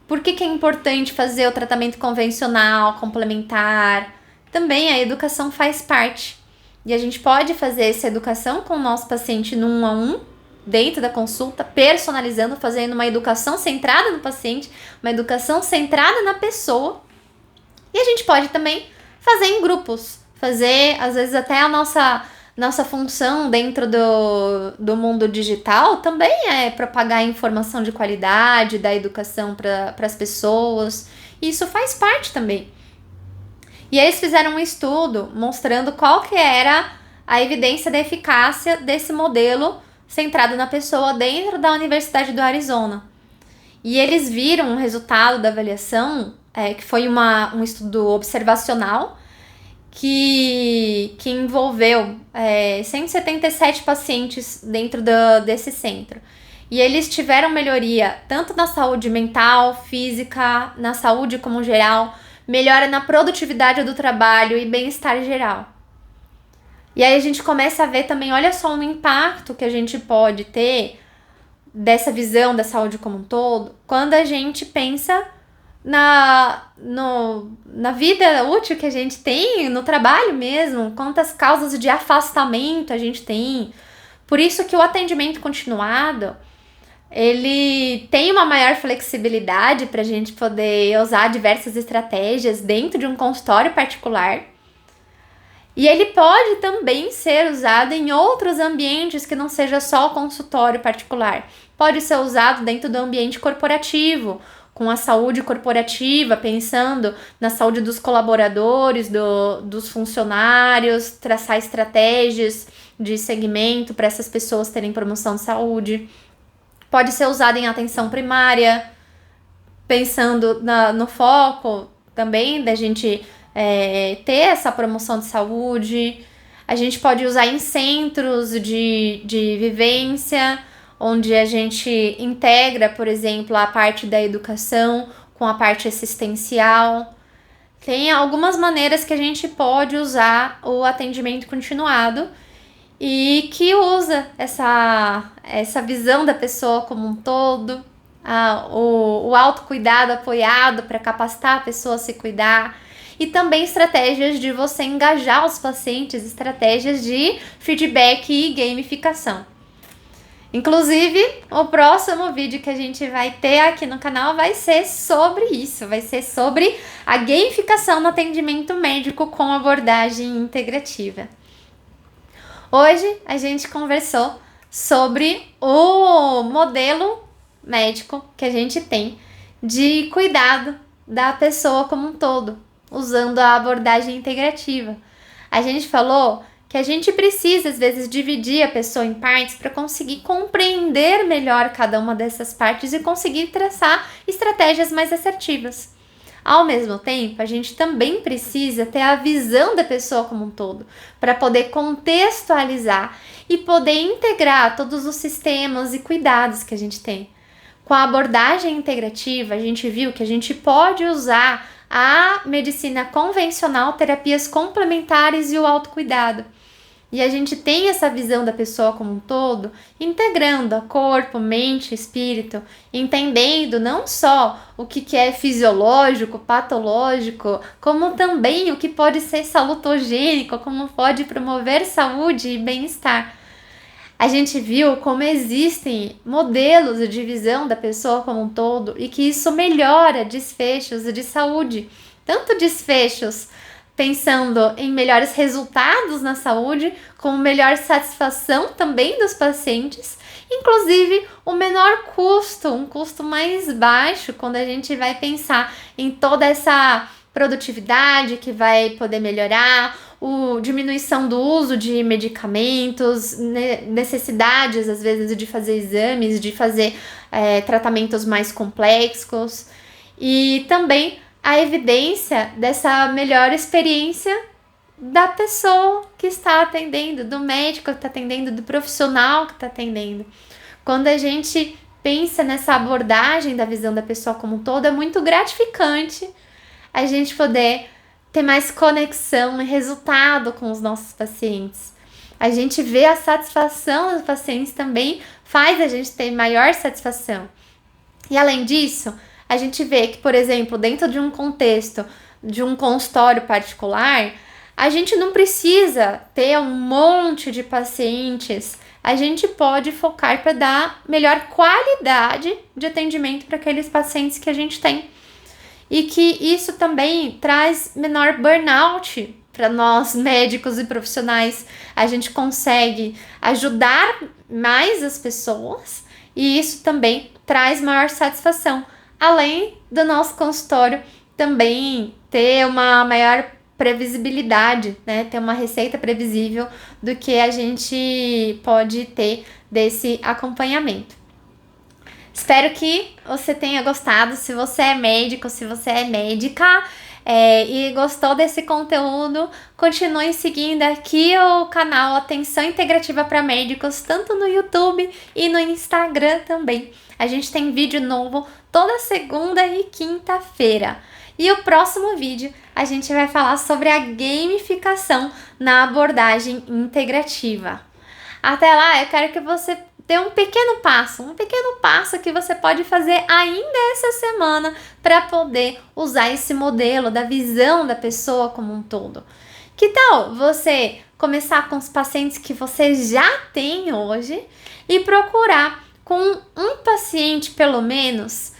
por que é importante fazer o tratamento convencional, complementar, também a educação faz parte. E a gente pode fazer essa educação com o nosso paciente no 1 a 1, dentro da consulta, personalizando, fazendo uma educação centrada no paciente, uma educação centrada na pessoa. E a gente pode também fazer em grupos, fazer, às vezes, até a nossa função dentro do mundo digital também é propagar informação de qualidade, dar educação para as pessoas. E isso faz parte também. E eles fizeram um estudo mostrando qual que era a evidência da eficácia desse modelo centrado na pessoa dentro da Universidade do Arizona. E eles viram um resultado da avaliação, que foi um estudo observacional, que envolveu 177 pacientes dentro desse centro. E eles tiveram melhoria tanto na saúde mental, física, na saúde como geral, melhora na produtividade do trabalho e bem-estar geral. E aí a gente começa a ver também, olha só o impacto que a gente pode ter dessa visão da saúde como um todo, quando a gente pensa na vida útil que a gente tem, no trabalho mesmo, quantas causas de afastamento a gente tem. Por isso que o atendimento continuado, ele tem uma maior flexibilidade para a gente poder usar diversas estratégias dentro de um consultório particular. E ele pode também ser usado em outros ambientes que não seja só o consultório particular. Pode ser usado dentro do ambiente corporativo, com a saúde corporativa, pensando na saúde dos colaboradores, dos funcionários, traçar estratégias de segmento para essas pessoas terem promoção de saúde. Pode ser usado em atenção primária, pensando no foco também da gente ter essa promoção de saúde. A gente pode usar em centros de vivência, onde a gente integra, por exemplo, a parte da educação com a parte assistencial. Tem algumas maneiras que a gente pode usar o atendimento continuado e que usa essa visão da pessoa como um todo, o autocuidado apoiado para capacitar a pessoa a se cuidar, e também estratégias de você engajar os pacientes, estratégias de feedback e gamificação. Inclusive, o próximo vídeo que a gente vai ter aqui no canal vai ser sobre isso, vai ser sobre a gamificação no atendimento médico com abordagem integrativa. Hoje a gente conversou sobre o modelo médico que a gente tem de cuidado da pessoa como um todo, usando a abordagem integrativa. A gente falou que a gente precisa, às vezes, dividir a pessoa em partes para conseguir compreender melhor cada uma dessas partes e conseguir traçar estratégias mais assertivas. Ao mesmo tempo, a gente também precisa ter a visão da pessoa como um todo, para poder contextualizar e poder integrar todos os sistemas e cuidados que a gente tem. Com a abordagem integrativa, a gente viu que a gente pode usar a medicina convencional, terapias complementares e o autocuidado. E a gente tem essa visão da pessoa como um todo, integrando a corpo, mente, espírito, entendendo não só o que é fisiológico, patológico, como também o que pode ser salutogênico, como pode promover saúde e bem-estar. A gente viu como existem modelos de visão da pessoa como um todo e que isso melhora desfechos de saúde, tanto desfechos pensando em melhores resultados na saúde, com melhor satisfação também dos pacientes, inclusive o menor custo, um custo mais baixo quando a gente vai pensar em toda essa produtividade que vai poder melhorar, diminuição do uso de medicamentos, necessidades às vezes de fazer exames, de fazer tratamentos mais complexos, e também a evidência dessa melhor experiência da pessoa que está atendendo, do médico que está atendendo, do profissional que está atendendo. Quando a gente pensa nessa abordagem da visão da pessoa como um todo, é muito gratificante a gente poder ter mais conexão e resultado com os nossos pacientes. A gente vê a satisfação dos pacientes também faz a gente ter maior satisfação. E além disso, a gente vê que, por exemplo, dentro de um contexto de um consultório particular, a gente não precisa ter um monte de pacientes, a gente pode focar para dar melhor qualidade de atendimento para aqueles pacientes que a gente tem. E que isso também traz menor burnout para nós médicos e profissionais. A gente consegue ajudar mais as pessoas e isso também traz maior satisfação. Além do nosso consultório também ter uma maior previsibilidade, né? Ter uma receita previsível do que a gente pode ter desse acompanhamento. Espero que você tenha gostado. Se você é médico, se você é médica, e gostou desse conteúdo, continue seguindo aqui o canal Atenção Integrativa para Médicos, tanto no YouTube e no Instagram também. A gente tem vídeo novo toda segunda e quinta-feira. E o próximo vídeo a gente vai falar sobre a gamificação na abordagem integrativa. Até lá, eu quero que você dê um pequeno passo que você pode fazer ainda essa semana para poder usar esse modelo da visão da pessoa como um todo. Que tal você começar com os pacientes que você já tem hoje e procurar com um paciente pelo menos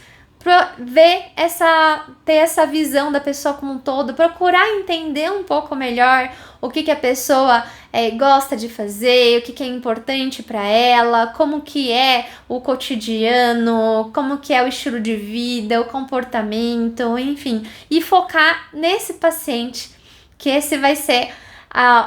ter essa visão da pessoa como um todo, procurar entender um pouco melhor o que a pessoa gosta de fazer, o que é importante para ela, como que é o cotidiano, como que é o estilo de vida, o comportamento, enfim, e focar nesse paciente, que esse vai ser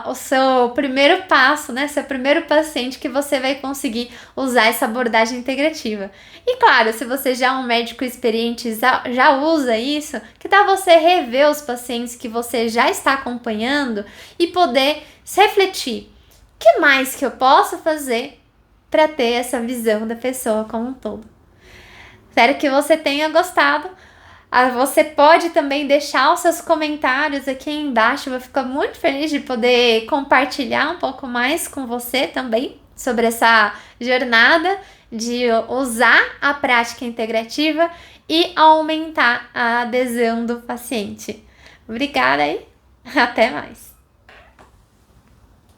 o seu primeiro passo, né? Seu primeiro paciente que você vai conseguir usar essa abordagem integrativa. E claro, se você já é um médico experiente, já usa isso, que tal você rever os pacientes que você já está acompanhando e poder refletir: o que mais que eu posso fazer para ter essa visão da pessoa como um todo? Espero que você tenha gostado. Você pode também deixar os seus comentários aqui embaixo. Eu vou ficar muito feliz de poder compartilhar um pouco mais com você também sobre essa jornada de usar a prática integrativa e aumentar a adesão do paciente. Obrigada e até mais!